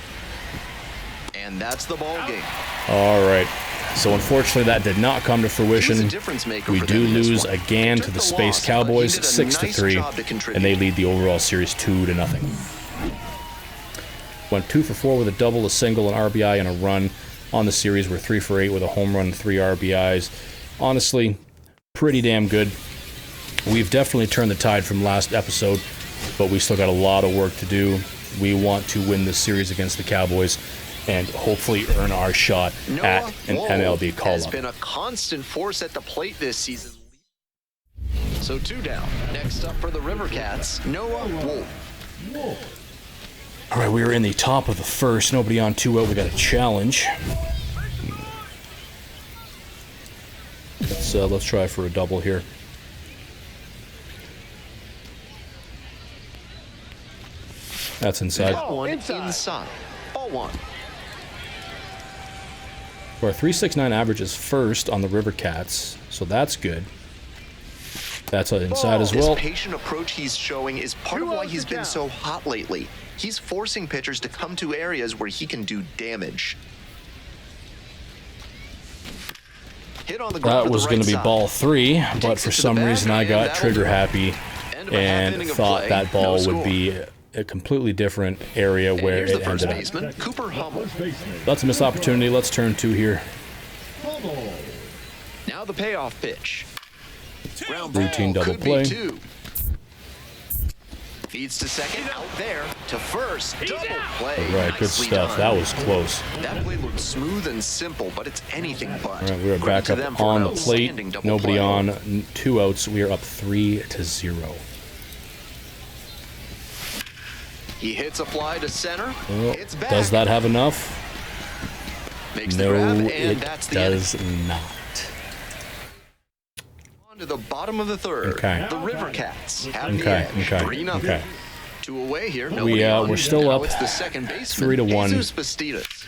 And that's the ball game. All right. So unfortunately, that did not come to He was a fruition. difference maker We for do them in this lose one. again He to took the the Space loss, but Cowboys, he did a 6-3, nice job to contribute. and they lead the overall series 2-0. Went 2 for 4 with a double, a single, an RBI, and a run on the series. We're 3 for 8 with a home run and 3 RBIs. Honestly, pretty damn good. We've definitely turned the tide from last episode, but we still got a lot of work to do. We want to win this series against the Cowboys and hopefully earn our shot at an MLB has call-up. been a constant force at the plate this season. So 2 down. Next up for the River Cats, Noah Wolf. All right, we are in the top of the first. Nobody on 2 out. We got a challenge. Let's try for a double here. That's inside. That one inside. Ball 1. Our 3.69 average is first on the River Cats, so that's good. That's inside as well. This patient approach he's showing is part of why he's been so hot lately. He's forcing pitchers to come to areas where he can do damage. Hit on the ground That was going to be ball 3, but for some reason I got trigger happy and thought that ball would be a completely different area where it ended up. Cooper Hummel. That's a missed opportunity. Let's turn 2 here. Now the payoff pitch. Ground Routine ball, double could play. be 2. Feeds to second, out there, to first, double play. All right, good Nicely stuff. done. That was close. That play looked smooth and simple, but it's anything but. All right, we are Credit back to them up for on an the plate. outstanding double Nobody play. on. 2 outs. We are up 3-0. He hits a fly to center. Well, It's back. does that have enough? Makes the No, grab, and it that's the does not. On to the bottom of the third. Okay. The River Cats have the Okay, edge. okay, 3-0. okay. 2 away here. Nobody on. We're still Now up it's the second baseman, 3-1. Jesus Bastidas.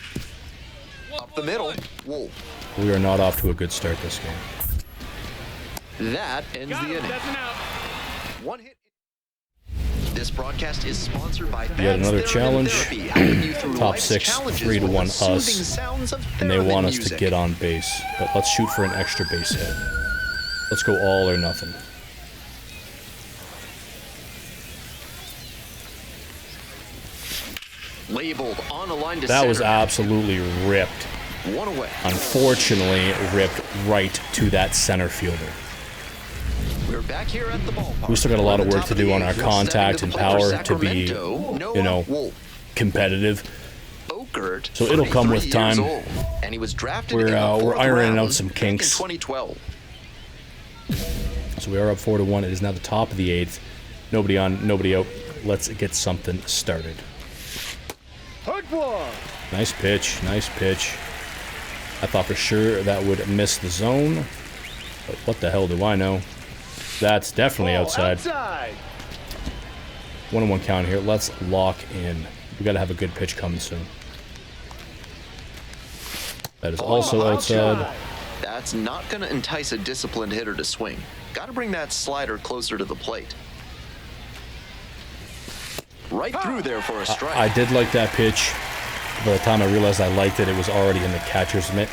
Up the middle, Wolf. We are not off to a good start this game. That ends the inning. One hit. This broadcast is sponsored by Yet another challenge. Top 6, challenges 3-1 with the us. soothing sounds of And they theremin want us to music. get on base. But let's shoot for an extra base hit. Let's go all or nothing. Labeled on a line to That was center. absolutely ripped. 1 away. Unfortunately, ripped right to that center fielder. We're back here at the ballpark. We still got a lot of We're work to do on our contact and power to be, you know, competitive. Okert, So it'll come with 23 time. years old, and he was drafted We're in the 4th ironing round out some back kinks. in 2012. So we are up 4-1. It is now the top of the 8th. Nobody on, nobody out. Let's get something started. Nice pitch. Nice pitch. I thought for sure that would miss the zone. But what the hell do I know? That's definitely outside. 1-1 count here. Let's lock in. We got to have a good pitch coming soon. That is also outside. That's not going to entice a disciplined hitter to swing. Got to bring that slider closer to the plate. Right through there for a strike. I did like that pitch. By the time I realized I liked it, it was already in the catcher's mitt.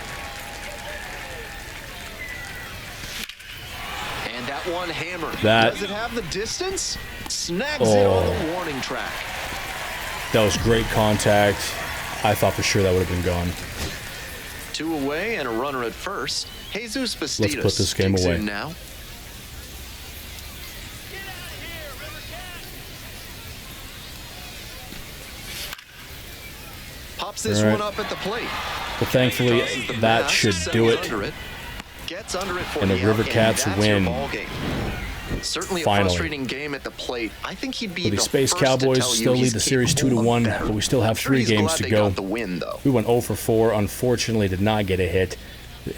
And that one hammered. That- Does it have the distance? Snags it on the warning track. That was great contact. I thought for sure that would have been gone. 2 away and a runner at first. Jesus Bastidas Let's put this game digs away. in now. Pops this one up at the plate. But thankfully, that should do it. Gets under it for And the River Cats win. Certainly Finally. a frustrating game at the plate. I think he'd be Well, the the Space first to Cowboys tell you still lead he's the series capable 2-1, of better. but we still have I'm sure 3 he's games glad to they go. got the win, though. We went 0 for 4. Unfortunately, did not get a hit.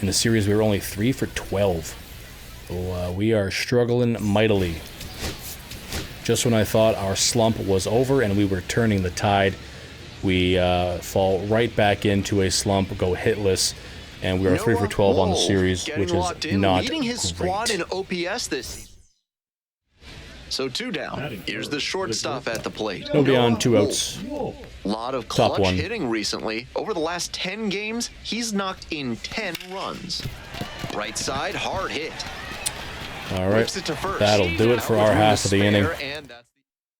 In the series, we were only 3 for 12. So we are struggling mightily. Just when I thought our slump was over and we were turning the tide, we fall right back into a slump, go hitless, and we are 3 for 12 on the series, which is not leading his squad great. in OPS this season. So 2 down. Here's the shortstop at the plate. Nobody on, 2 outs. A lot of Top clutch one. hitting recently. Over the last 10 games, he's knocked in 10 runs. Right side, hard hit. All right, Whips it to first. that'll do it for our half of the inning. And that's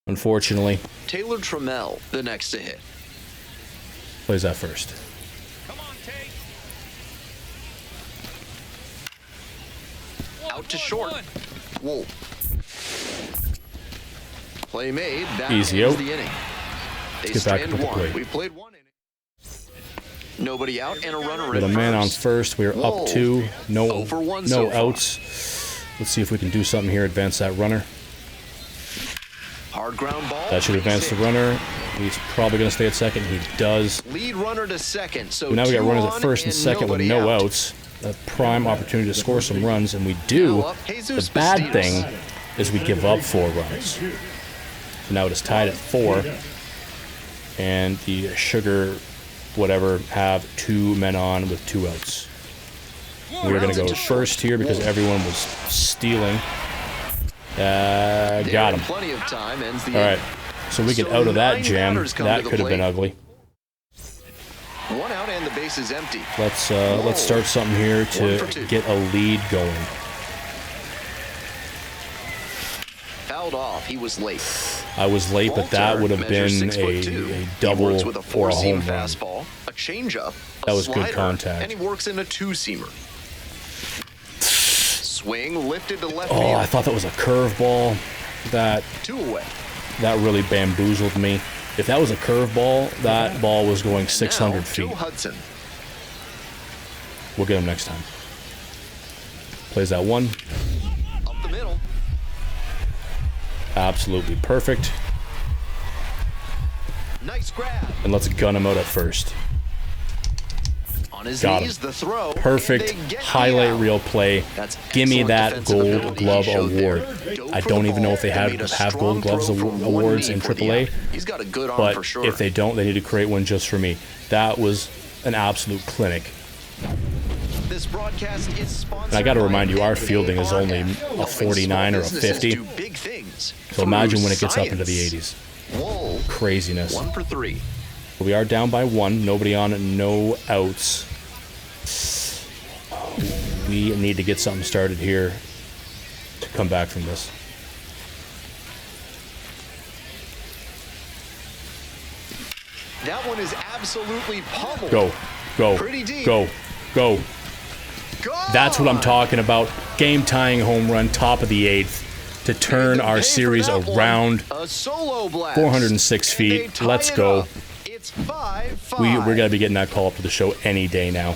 Unfortunately, Taylor Trammell, the next to hit. plays that first. Out to short. Whoa. Play made. That Easy ends out. the inning. They Let's get back stand to the one. plate. We played 1 inning. Nobody out and a runner With a in man on first. first, we are Whoa. up 2. No, 0 for 1 so no far. outs. Let's see if we can do something here. Advance that runner. Hard ground ball. That should advance the runner. He's probably going to stay at second. He does. Lead runner to second. So But now we got 2 runners on at first and second with nobody no out. outs. A prime opportunity to score some runs, and we do. Now up, Jesus The bad Bastidas. thing is we give up 4 runs. So now it is tied at 4. And the Sugar, whatever, have 2 men on with 2 outs. We're going to go first here because everyone was stealing. Got him. Plenty of time. Ends the All right. inning. So we get out of that 9 jam. batters come That to the could have been plate. ugly. 1 out and the base is empty. Let's start something here 1 for to 2. get a lead going. Fouled off. He was late. I was late, but that Walter would have measures been 6'2". a He double works with a or a 4-seam home run. fastball, a changeup, That a was good slider, contact. and he works in a 2-seamer. Swing lifted to left Oh, field. I thought that was a curveball. That 2 away. really bamboozled me. If that was a curveball, that ball was going 600 Now, feet. Joe Hudson. We'll get him next time. Plays that one. Up the middle. Absolutely perfect. Nice grab. And let's gun him out at first. On his Got knees, him. the throw. Perfect and they get the highlight out. reel play. That's Gimme excellent that defensive Gold ability Glove he showed there. award. Dove I for don't the even know ball if they and made a have Gold strong Gloves throw from one awards knee in for the AAA. out. He's got a good arm But for sure. if they don't, they need to create one just for me. That was an absolute clinic. This broadcast is sponsored And I got to by remind you, our MLB-ready. fielding is only a Helping 49 or a small businesses 50. do big things So imagine through when it gets up into the science. 80s. Whoa. Craziness. 1 for 3. We are down by 1. Nobody on, no outs. We need to get something started here to come back from this. That one is absolutely pummeled. Go, go, Pretty deep. go, go. Gone. That's what I'm talking about. Game-tying home run, top of the 8th, to turn They our pay for series that one. around. A solo blast. 406 And feet. they tie Let's it go. up. It's 5-5. We're going to be getting that call up to the show any day now.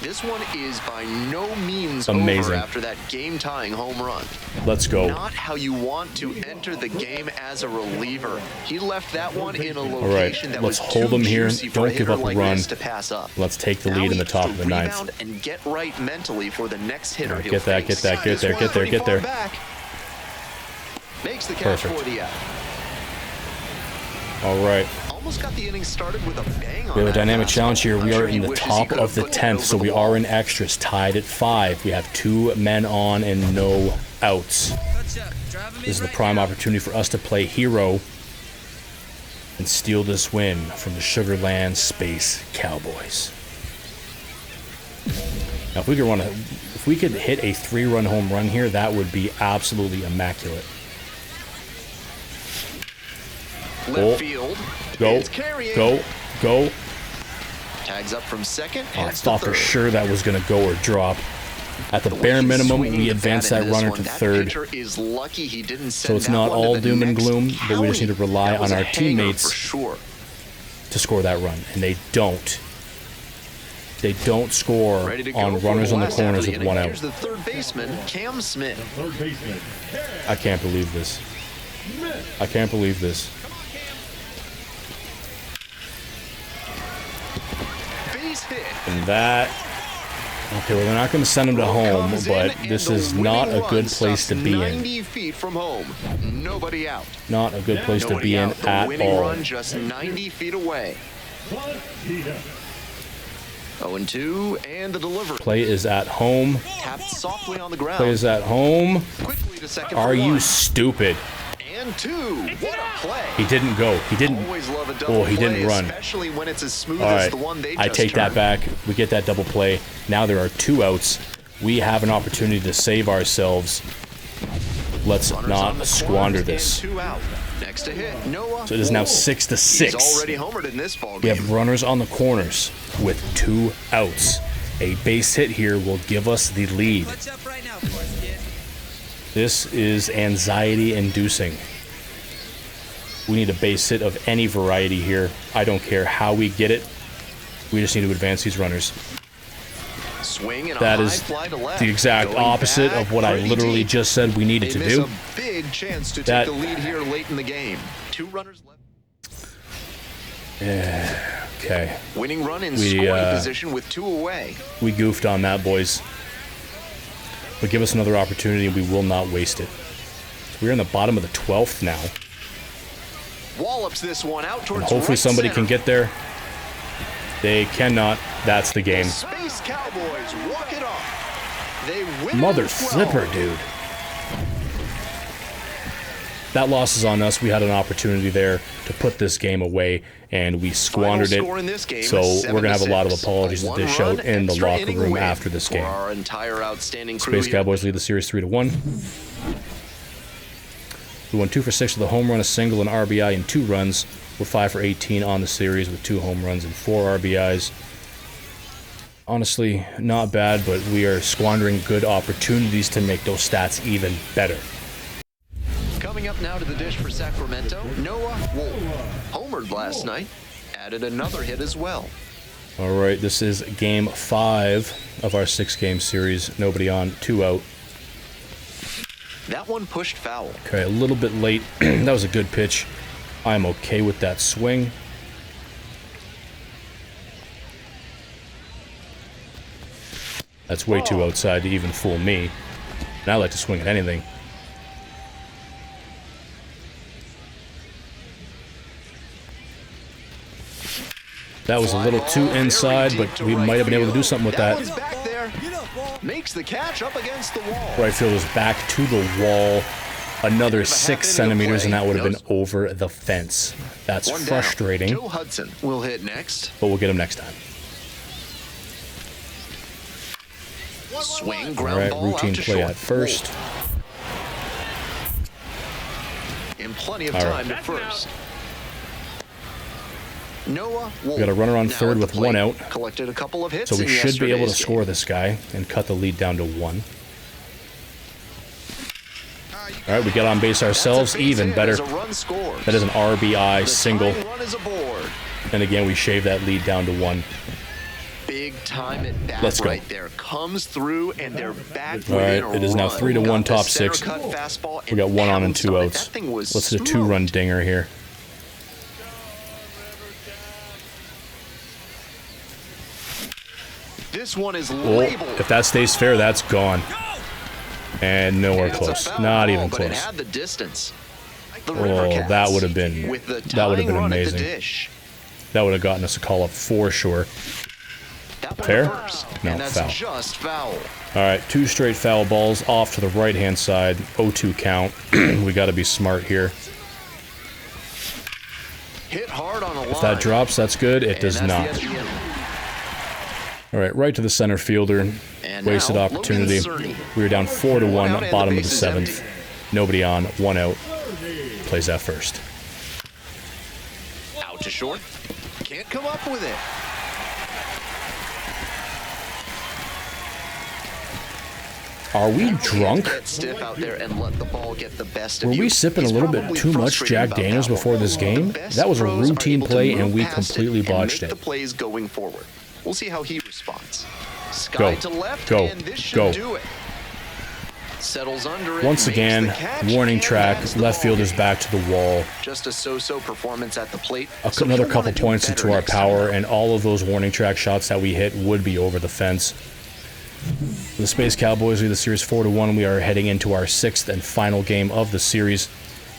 This one is by no means Amazing. over after that game-tying home run. Let's go. Not how you want to enter the game as a reliever. He left that one in a right, location that let's was hold too him here. juicy for Don't a give hitter up a like run. this to pass up. Let's take the Now lead in he the has top to of the 9th. rebound and get right mentally for the next hitter he'll Get that, face. get that, get This there, one get there, pretty get there. far back. Makes the catch Perfect. for the out. All right. Almost got the inning started with a bang on We have a that dynamic fastball. challenge here. I'm We sure are he in the wishes he top could have of the put that 10th, over so the we wall. are in extras, tied at 5. We have 2 men on and no outs. This is the prime opportunity for us to play hero and steal this win from the Sugarland Space Cowboys. Now, if we could hit a 3-run home run here, that would be absolutely immaculate. Left Go. field. Go, It's carrying. go, go. Tags up from second. Oh, I heads to thought for third. sure that was going to go or drop. At the bare minimum, we advance that runner to third. Is lucky he didn't So it's not all doom and gloom, but we just need to rely on our teammates to score that run. And they don't. They don't score on runners on the corners with 1 out. Here's the third baseman, Cam Smith. I can't believe this. I can't believe this. Base hit. And that... Okay, well, they're not going to send him to home, but this is not a good place to be in. 90 feet from home. Nobody out. Not a good place to be in at all. Winning run just 90 feet away. 0-2, and the delivery. Play is at home. Tapped softly on the ground. Play is at home. Quickly to second. Are you stupid? And 2. What a play. He didn't go. He didn't. Oh, he didn't run. Especially when it's as smooth all as right. the one they I just take that turned. back. We get that double play. Now there are 2 outs. We have an opportunity to save ourselves. Let's not squander this. 2 out. Next to hit, Noah. So it is now 6-6. He's already homered in this ball game. We have runners on the corners with 2 outs. A base hit here will give us the lead. This is anxiety-inducing. We need a base hit of any variety here. I don't care how we get it. We just need to advance these runners. Swing and that a is high fly to left. the exact opposite of what I literally just said we needed to do. A big chance to take the lead here late in the game. 2 runners left. Okay. Winning run in scoring position with 2 away. We goofed on that, boys. But give us another opportunity and we will not waste it. We're in the bottom of the 12th now. Wallops this one out towards and hopefully somebody can get there. They cannot. That's the game. Space Cowboys walk it off. They win. Mother flipper, dude. That loss is on us. We had an opportunity there to put this game away, and we squandered it. So we're going to have a lot of apologies to dish out in the locker room after this game. Space Cowboys lead the series 3-1. We won 2 for 6 with a home run, a single, an RBI, and 2 runs. We're 5 for 18 on the series with 2 home runs and 4 RBIs. Honestly, not bad, but we are squandering good opportunities to make those stats even better. Coming up now to the dish for Sacramento, Noah Wolf. Homered last night, added another hit as well. All right, this is game 5 of our 6-game series. Nobody on, 2 out. That one pushed foul. Okay, a little bit late. That was a good pitch. I'm okay with that swing. That's way too outside to even fool me. And I like to swing at anything. That was a little too inside, but we might have been able to do something with that. Back there. Makes the catch up against the wall. Right field was back to the wall. Another 6 centimeters, and that would have been over the fence. That's frustrating. Joe Hudson will hit next. But we'll get him next time. Swing, all right, routine play at first. In plenty of time to first. Noah Wolf. We got a runner on third with 1 out. Collected a couple of hits. So we should be able to score this guy and cut the lead down to 1. All right, we get on base ourselves, even better. That is an RBI single. And again, we shave that lead down to 1. Big time at bat. Let's go. Right there. Comes through and they're back. All right, it is now 3-1 top 6. We got 1 on and 2 outs. Let's hit a 2-run dinger here. This one is labeled. If that stays fair, that's gone. And nowhere close. Not even close. It had the distance. That would have been amazing. That would have gotten us a call up for sure. Fair? No, foul. Just foul. All right, 2 straight foul balls off to the right-hand side. 0-2 count. We got to be smart here. Hit hard on a line. If that drops, that's good. It does not. All right, right to the center fielder. Wasted opportunity. We were down 4-1, bottom of the 7th. Nobody on, 1 out. Plays at first. Out to short. Can't come up with it. Are we drunk? Get stiff out there and let the ball get the best of Were you. we sipping a He's little bit probably too much frustrated Jack about Daniels that before one. this The game? best That was a pros are routine able to play, and move we past it completely and botched make it. the plays going forward. We'll see how he responds. Sky Go. to left, Go. and this should Go. do it. Settles under it, Once makes again, the catch, warning and track, that's the left ball fielder's game. back to the wall. Just a so-so performance at the plate. So Another he'll couple wanna do points better into our next time. power, and all of those warning track shots that we hit would be over the fence. The Space Cowboys lead the series 4-1. We are heading into our 6th and final game of the series.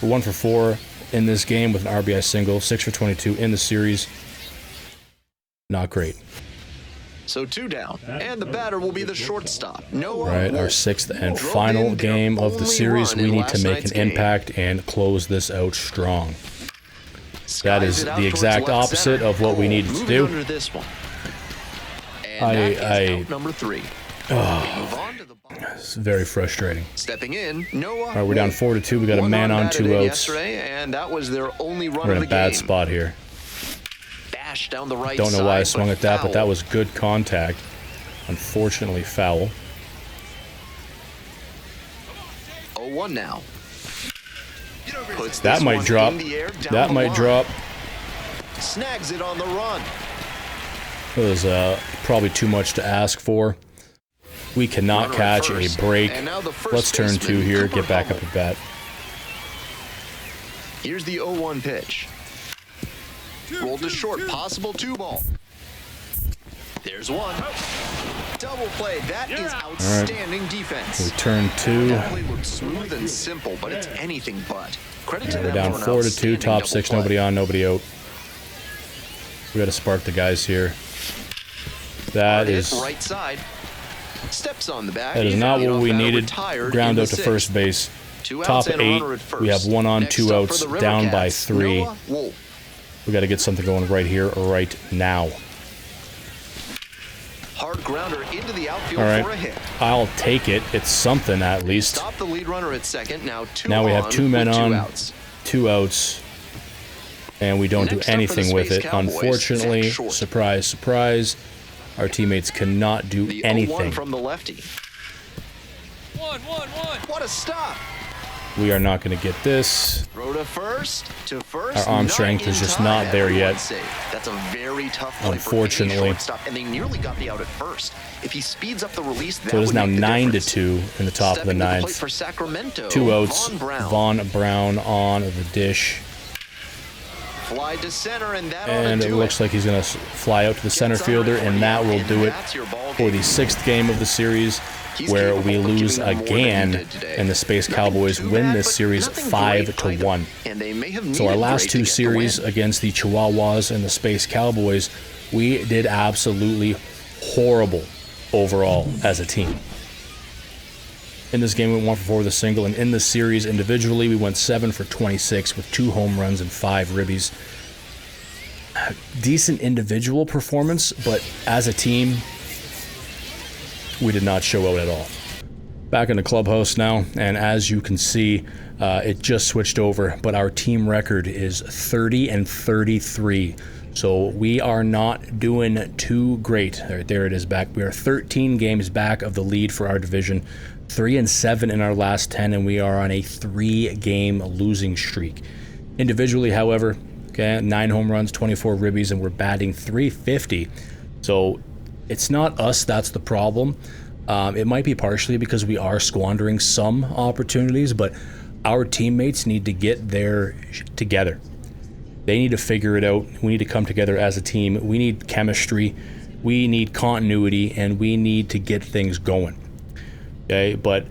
We're 1 for 4 in this game with an RBI single, 6 for 22 in the series. Not great. So 2 down, and the batter will be the shortstop. All right, our 6th and final game of the series. We need to make an impact and close this out strong. That is the exact opposite of what we needed to do. Under this one. And that is out number 3. We move on to the It's very frustrating. stepping in, Noah. All right, we're down 4-2. We got a man on, 2 outs. Yesterday, and that was their only run We're of in the a bad game. spot here. Bash down the right Don't know why I side, swung at that, but that foul. was good contact. Unfortunately, foul. 0-1 now. Puts That this might one drop. in the air, down That the might line. drop. Snags it on the run. It was probably too much to ask for. We cannot Runner at catch a first, break. and now the first Let's turn 2 baseman, here. Cooper Get back up Hummel. at bat. Here's the 0-1 pitch. Rolled to short, possible 2-ball. There's one. Double play. That is outstanding We defense. turn 2. That play looked smooth and simple, but it's anything but. Credit to We're them down for an 4-2. outstanding Top double 6. play. Nobody on. Nobody out. We got to spark the guys here. That Hit is right side. Steps on the back. that is not what Leadoff we batter needed. retired Ground in out the to 6th. first base. 2 Top outs and a 8. runner at first. We have 1 on, Next 2 up for outs. the Down by Rivercats, 3. Noah Wolf. We got to get something going right here, right now. Hard grounder into the outfield All right. for a hit. I'll take it. It's something at least. Stop the lead runner at second. Now 2 Now we have 2 men with 2 on, outs. 2 outs, and we don't Next do up for the anything with Space it. Cowboys, Unfortunately, Zach Short. surprise, surprise, our teammates cannot do The 0-1 anything. from the lefty. What a stop. We are not going to get this. Throw to first. Our arm not strength in is just time. not there yet. Everyone safe. That's a very tough play Unfortunately. for any shortstop, and they nearly got the out at first. If he speeds up the release, that So it is would now make the difference. 9-2 in the top of the Stepping to plate 9th. for Sacramento, 2 outs. Von Brown. Von Brown on the dish. Fly to center, and that And ought to it do looks like he's going to fly out to the center Gets fielder, under and that 40, will and do it that's your ball for game. the 6th game of the series, He's where capable we of lose giving more than he again, did today. and the Space Nothing Cowboys too win bad, this but series nothing 5-1. great either. And they may have So our needed last great 2 to get the series win. against the Chihuahuas and the Space Cowboys, we did absolutely horrible overall as a team. In this game, we went 1 for 4 with a single, and in the series individually, we went 7 for 26 with 2 home runs and 5 ribbies. Decent individual performance, but as a team, we did not show out at all. Back in the clubhouse now, and as you can see, it just switched over, but our team record is 30-33. So we are not doing too great. There it is back. We are 13 games back of the lead for our division, 3-7 in our last 10, and we are on a 3-game losing streak. Individually, however, okay, 9 home runs, 24 ribbies, and we're batting .350. So it's not us that's the problem. It might be partially because we are squandering some opportunities, but our teammates need to get their shit together. They need to figure it out. We need to come together as a team. We need chemistry. We need continuity, and we need to get things going. Okay, but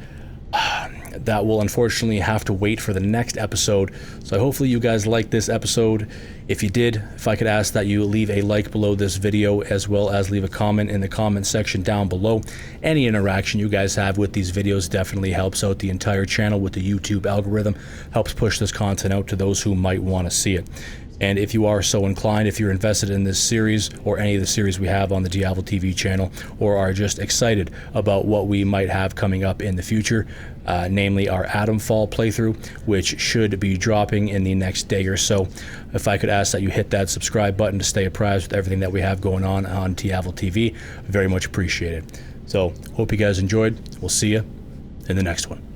that will unfortunately have to wait for the next episode. So hopefully you guys liked this episode. If you did, if I could ask that you leave a like below this video, as well as leave a comment in the comment section down below. Any interaction you guys have with these videos definitely helps out the entire channel with the YouTube algorithm, helps push this content out to those who might want to see it. And if you are so inclined, if you're invested in this series or any of the series we have on the Diavel TV channel, or are just excited about what we might have coming up in the future, namely our Atom Fall playthrough, which should be dropping in the next day or so, if I could ask that you hit that subscribe button to stay apprised with everything that we have going on Diavel TV, very much appreciated. So, hope you guys enjoyed. We'll see you in the next one.